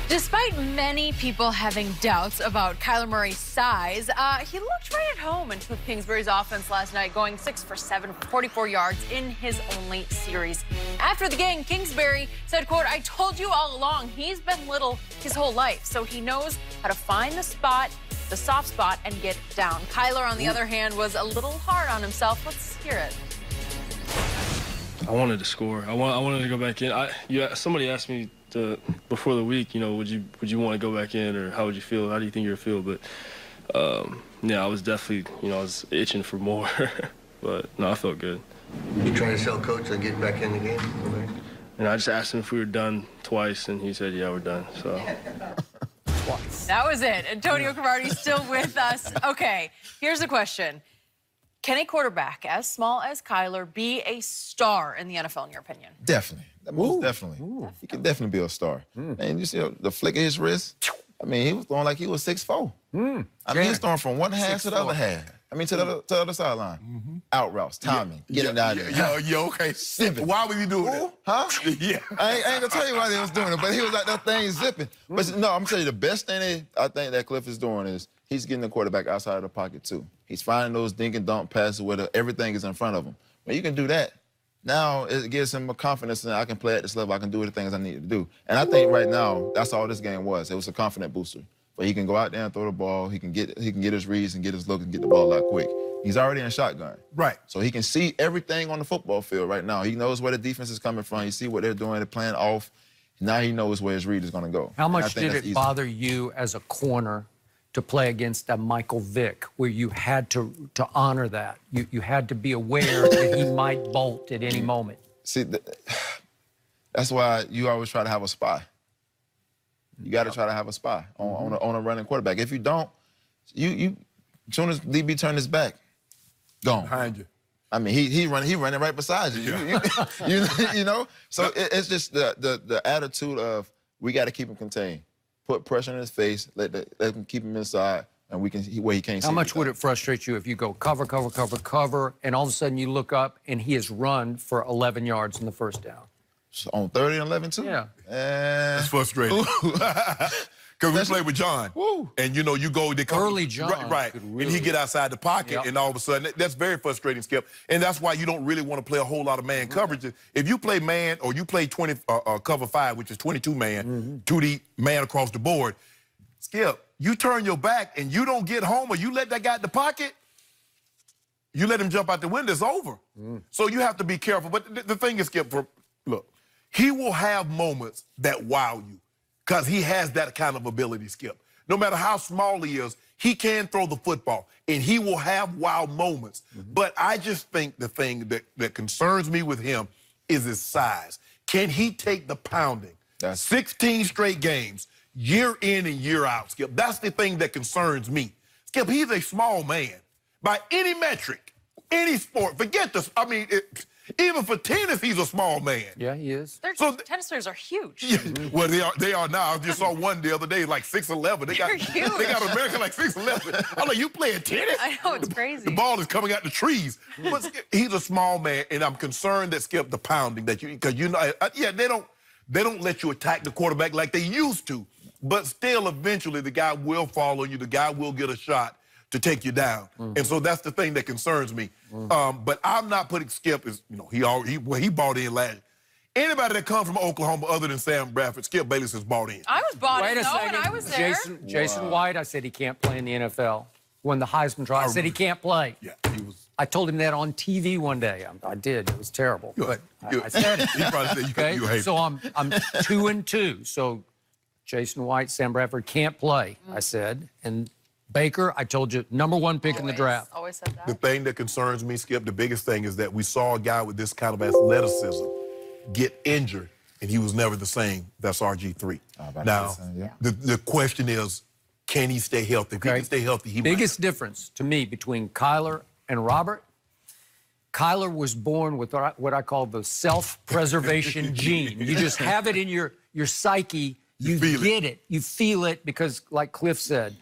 Despite many people having doubts about Kyler Murray's size, he looked right at home in Cliff Kingsbury's offense last night, going 6 for 7 for 44 yards in his only series. After the game, Kingsbury said, quote, "I told you all along, he's been little his whole life, so he knows how to find the spot, the soft spot, and get down." Kyler, on the other hand, was a little hard on himself. Let's hear it. I wanted to score. I wanted to go back in. Somebody asked me before the week, would you want to go back in, or how would you feel? How do you think you'll feel? But yeah, I was definitely, I was itching for more. But no, I felt good. You trying to sell coach on getting back in the game? And I just asked him if we were done twice, and he said, "Yeah, we're done." So. Twice. That was it. Antonio Cromartie still with us. Okay, here's the question. Can a quarterback as small as Kyler be a star in the NFL, in your opinion? Definitely. Most definitely. He can definitely be a star. And you see the flick of his wrist? I mean, he was throwing like he was 6'4". I mean, he's throwing from one half to the other half. I mean, to the other sideline. Out routes, timing, getting out of there. Yo, okay. Zipping. Why was he doing that? Huh? Yeah. I ain't gonna tell you why he was doing it, but he was like that thing zipping. But no, I'm gonna tell you the best thing I think that Cliff is doing is he's getting the quarterback outside of the pocket too. He's finding those dink and dunk passes where everything is in front of him. When you can do that, now it gives him a confidence that I can play at this level. I can do the things I need to do. And I think right now that's all this game was. It was a confident booster. But he can go out there and throw the ball. He can get his reads and get his look and get the ball out quick. He's already in shotgun. Right. So he can see everything on the football field right now. He knows where the defense is coming from. You see what they're doing. They're playing off. Now he knows where his read is going to go. How much did it bother you as a corner to play against a Michael Vick, where you had to honor that? You had to be aware that he might bolt at any moment. See, that's why you always try to have a spy. You got to try to have a spy on a running quarterback. If you don't, as soon as DB turn his back, gone. Behind you. I mean, he running right beside you. You know. So it's just the attitude of we got to keep him contained, put pressure on his face, let him keep him inside, and where he can't see. How much would it frustrate you if you go cover, cover, cover, cover, and all of a sudden you look up and he has run for 11 yards in the first down? So on 30 and 11 too? Yeah. That's frustrating. Because we played with John. And, you go... Early John. Right. And he get outside the pocket, and all of a sudden, that's very frustrating, Skip. And that's why you don't really want to play a whole lot of man coverage. If you play man, or you play cover 5, which is 22 man, 2D man across the board, Skip, you turn your back and you don't get home, or you let that guy in the pocket, you let him jump out the window, it's over. So you have to be careful. But the thing is, Skip, look, he will have moments that wow you because he has that kind of ability, Skip. No matter how small he is, he can throw the football, and he will have wow moments. But I just think the thing that concerns me with him is his size. Can he take the pounding? 16 straight games, year in and year out, Skip. That's the thing that concerns me. Skip, he's a small man. By any metric, any sport, forget this. I mean, even for tennis, he's a small man. Yeah, he is. Tennis players are huge. Yeah, well, they are now. I just saw one the other day, like 6'11". They got America like 6'11". I'm like, you playing tennis? I know, it's crazy. The ball is coming out the trees. But Skip, he's a small man, and I'm concerned that, Skip, the pounding that because they don't let you attack the quarterback like they used to. But still, eventually, the guy will follow you. The guy will get a shot to take you down. And so that's the thing that concerns me. But I'm not putting Skip as, he bought in last. Anybody that comes from Oklahoma other than Sam Bradford, Skip Bayless has bought in. I was bought in, Wait a second. when I was there. Jason White, I said he can't play in the NFL. Won the Heisman Trophy, I said he can't play. Yeah, he was. I told him that on TV one day. I did. It was terrible. But I said it. He probably said you hate So I'm 2-2. So Jason White, Sam Bradford can't play, I said. And Baker, I told you, #1 pick in the draft. Always said that. The thing that concerns me, Skip, the biggest thing is that we saw a guy with this kind of athleticism get injured, and he was never the same. That's RG3. Now, the question is, can he stay healthy? If he can stay healthy, he Biggest difference to me between Kyler and Robert, Kyler was born with what I call the self-preservation gene. You just have it in your psyche. You get it. You feel it because, like Cliff said,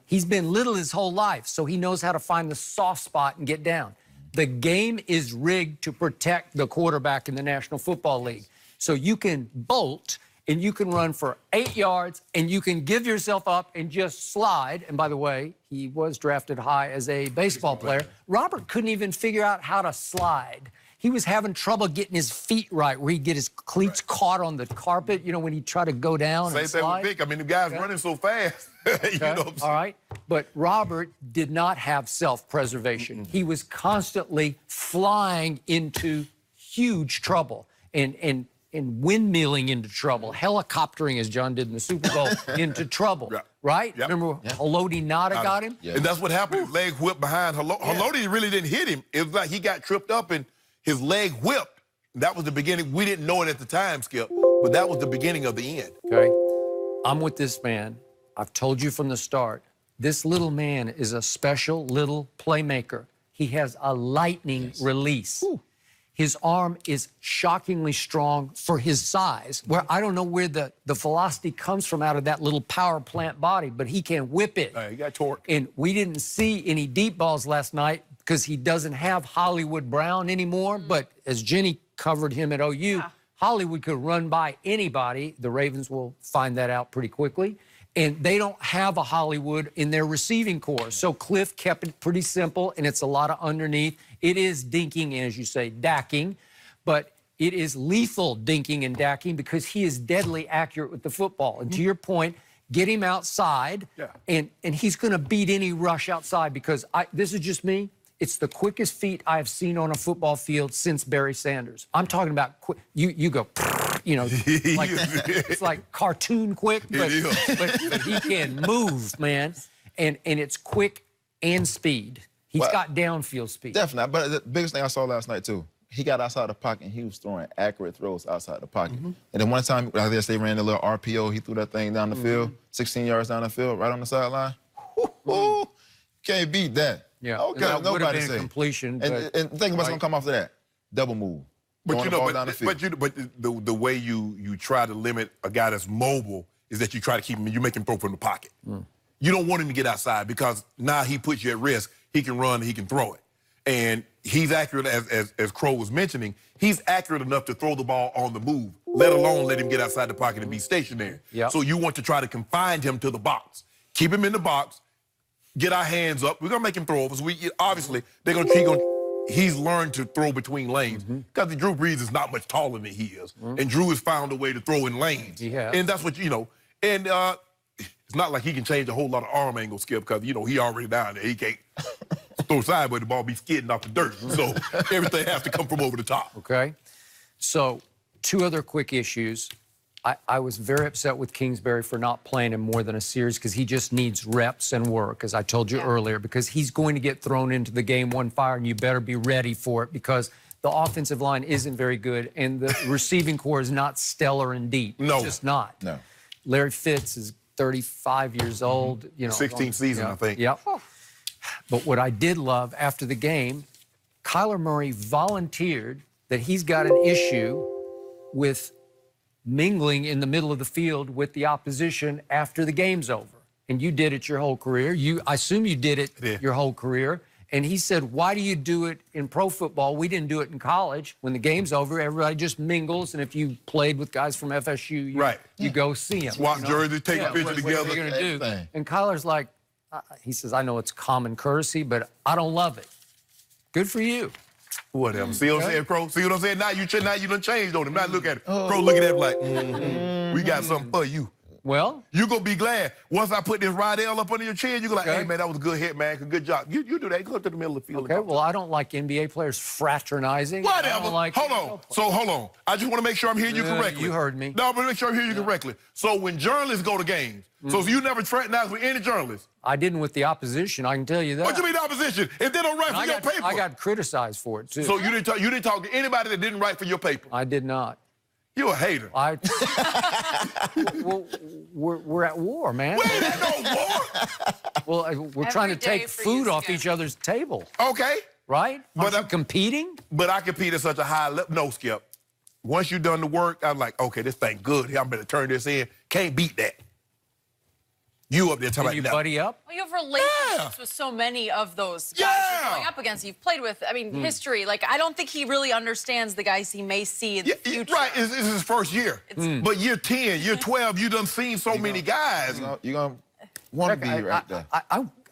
he's been little his whole life, so he knows how to find the soft spot and get down. The game is rigged to protect the quarterback in the National Football League. So you can bolt and you can run for 8 yards, and you can give yourself up and just slide. And by the way, he was drafted high as a baseball player. Robert couldn't even figure out how to slide. He was having trouble getting his feet right, where he'd get his cleats caught on the carpet, you know, when he'd try to go down and slide. Same thing with Vic. I mean, the guy's running so fast. You know what I'm saying? All right. But Robert did not have self-preservation. He was constantly flying into huge trouble and windmilling into trouble, helicoptering, as John did in the Super Bowl, into trouble. Right? Yep. Remember Haloti Nada got him? And that's what happened. His leg whipped behind Haloti. Haloti really didn't hit him. It was like he got tripped up and his leg whipped. That was the beginning. We didn't know it at the time, Skip, but that was the beginning of the end. Okay. I'm with this man. I've told you from the start, this little man is a special little playmaker. He has a lightning release. Ooh. His arm is shockingly strong for his size, where I don't know where the velocity comes from out of that little power plant body, but he can whip it. He got torque. And we didn't see any deep balls last night because he doesn't have Hollywood Brown anymore. But as Jenny covered him at OU, Hollywood could run by anybody. The Ravens will find that out pretty quickly. And they don't have a Hollywood in their receiving corps. So Cliff kept it pretty simple, and it's a lot of underneath. It is dinking, as you say, dacking, but it is lethal dinking and dacking because he is deadly accurate with the football. And to your point, get him outside, and he's going to beat any rush outside because this is just me. It's the quickest feet I've seen on a football field since Barry Sanders. I'm talking about quick. You go, you know, like, it's like cartoon quick, but he can move, man. And it's quick and speed. He's got downfield speed. Definitely. But the biggest thing I saw last night, too, he got outside the pocket and he was throwing accurate throws outside the pocket. And then one time, I guess they ran a little RPO. He threw that thing down the field, 16 yards down the field, right on the sideline. Can't beat that. Yeah, okay, that would have nobody been say. Completion. And think of what's going to come off of that. Double move. But you know, the way you try to limit a guy that's mobile is that you try to keep him, you make him throw from the pocket. You don't want him to get outside because now he puts you at risk. He can run, he can throw it. And he's accurate, as Crow was mentioning, he's accurate enough to throw the ball on the move, let alone let him get outside the pocket and be stationary. So you want to try to confine him to the box. Keep him in the box, get our hands up. We're going to make him throw over. So obviously, he's learned to throw between lanes because Drew Brees is not much taller than he is. And Drew has found a way to throw in lanes. And that's what, you know, and it's not like he can change a whole lot of arm angle, Skip, because, you know, he already down there. He can't throw sideways, the ball be skidding off the dirt. So everything has to come from over the top. Okay. So 2 other quick issues. I was very upset with Kingsbury for not playing him more than a series because he just needs reps and work, as I told you earlier, because he's going to get thrown into the game one fire, and you better be ready for it because the offensive line isn't very good, and the receiving core is not stellar and deep. No. It's just not. No. Larry Fitz is 35 years old. You know, 16th season, I think. Yep. But what I did love after the game, Kyler Murray volunteered that he's got an issue with mingling in the middle of the field with the opposition after the game's over. And you did it your whole career. I assume you did it your whole career. And he said, why do you do it in pro football? We didn't do it in college. When the game's over, everybody just mingles. And if you played with guys from FSU, you go see them. Swap jerseys, take a picture together. What are you going to do? And Kyler's like, he says, I know it's common courtesy, but I don't love it. Good for you. Whatever. See what I'm saying, Crow? See what I'm saying? Now you done changed on him. Now look at it. Crow looking at him like, we got something for you. Well, you gonna be glad. Once I put this Rydell up under your chin, you go like, hey, man, that was a good hit, man. Good job. You do that. You go to the middle of the field. Okay, well, I don't like NBA players fraternizing. Whatever. Hold on. I just want to make sure I'm hearing you correctly. You heard me. No, but make sure I'm hearing you correctly. So when journalists go to games, so you never fraternize with any journalists? I didn't with the opposition, I can tell you that. What you mean opposition? If they don't write for your paper? I got criticized for it, too. So you didn't talk to anybody that didn't write for your paper? I did not. You a hater. Well, we're at war, man. We ain't at no war. Well, we're trying to take food off each other's table. Okay. Right? But I'm competing? But I compete at such a high level. No, Skip. Once you done the work, I'm like, okay, this thing good. I'm going to turn this in. Can't beat that. You up there Can talking you about buddy up? Well, you have relationships with so many of those guys you're going up against. You've played with, I mean, history. Like, I don't think he really understands the guys he may see in the future. Right, it's his first year. But year 10, year 12, you done seen so many guys. You're going to want to be right there.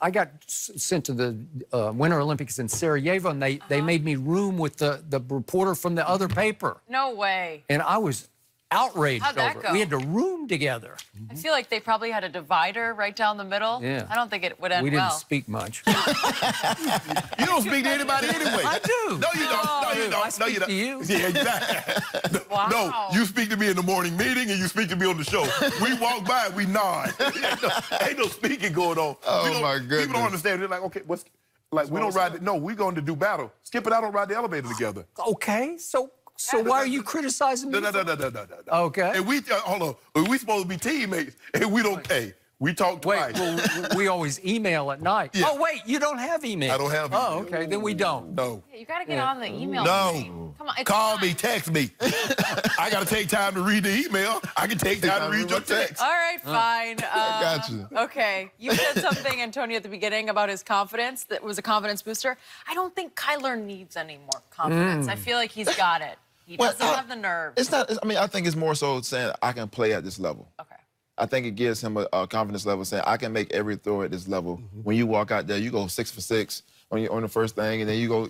I got sent to the Winter Olympics in Sarajevo, and they made me room with the reporter from the other paper. No way. And I was outraged How'd that over go? it. We had to room together. I feel like they probably had a divider right down the middle. Yeah. I don't think it would end We well. didn't speak much. You don't speak to anybody anyway. I do. No, you don't. No, you don't. I speak to you. Yeah, exactly. Wow. No, you speak to me in the morning meeting and you speak to me on the show. We walk by, we nod. Ain't no speaking going on. Oh, my goodness. People don't understand. They're like, okay, what's... Like, we don't ride... No, we're going to do battle. Skip and I don't ride the elevator together. Okay, so why are you criticizing me? No. Okay. And we... hold on. We supposed to be teammates, and we don't... Hey, we talk twice. Wait, well, we always email at night. Yeah. Oh, wait, you don't have email. I don't have email. Oh, okay, then we don't. No. Yeah, you got to get on the email. No. Come on. It's Call fine. me, text me. I got to take time to read the email. I can take time to read your text. All right, fine. got you. Okay. You said something, Antonio, at the beginning about his confidence that was a confidence booster. I don't think Kyler needs any more confidence. I feel like he's got it. He doesn't have the nerve. It's not, I mean, I think it's more so saying I can play at this level. Okay. I think it gives him a confidence level saying I can make every throw at this level. When you walk out there, you go 6 for 6 on the first thing, and then you go,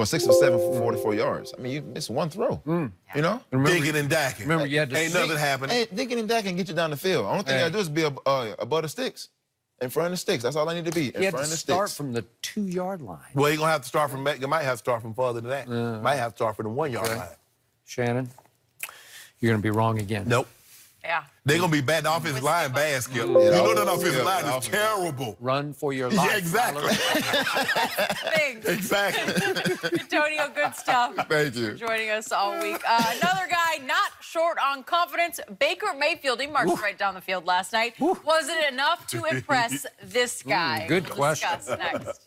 6 for 7 for 44 yards. I mean, you miss one throw, you know? Digging and dacking. Remember, you had to Ain't nothing happening. Hey, digging and dacking get you down the field. Only thing I do is be above the sticks, in front of the sticks. That's all I need to be, in You had front to of the start sticks. from the 2-yard line. Well, you're going to have to start from... You might have to start from further than that. Might have to start from the 1-yard line. Shannon, you're going to be wrong again. Nope. Yeah. They're going to be bad. The offensive line bad, Skip. You know that offensive line is terrible. Run for your life. Yeah, exactly. Thanks. Exactly. Antonio, good stuff. Thank you. For joining us all week. Another guy not short on confidence, Baker Mayfield. He marched right down the field last night. Was it enough to impress this guy? Good We'll question. discuss next.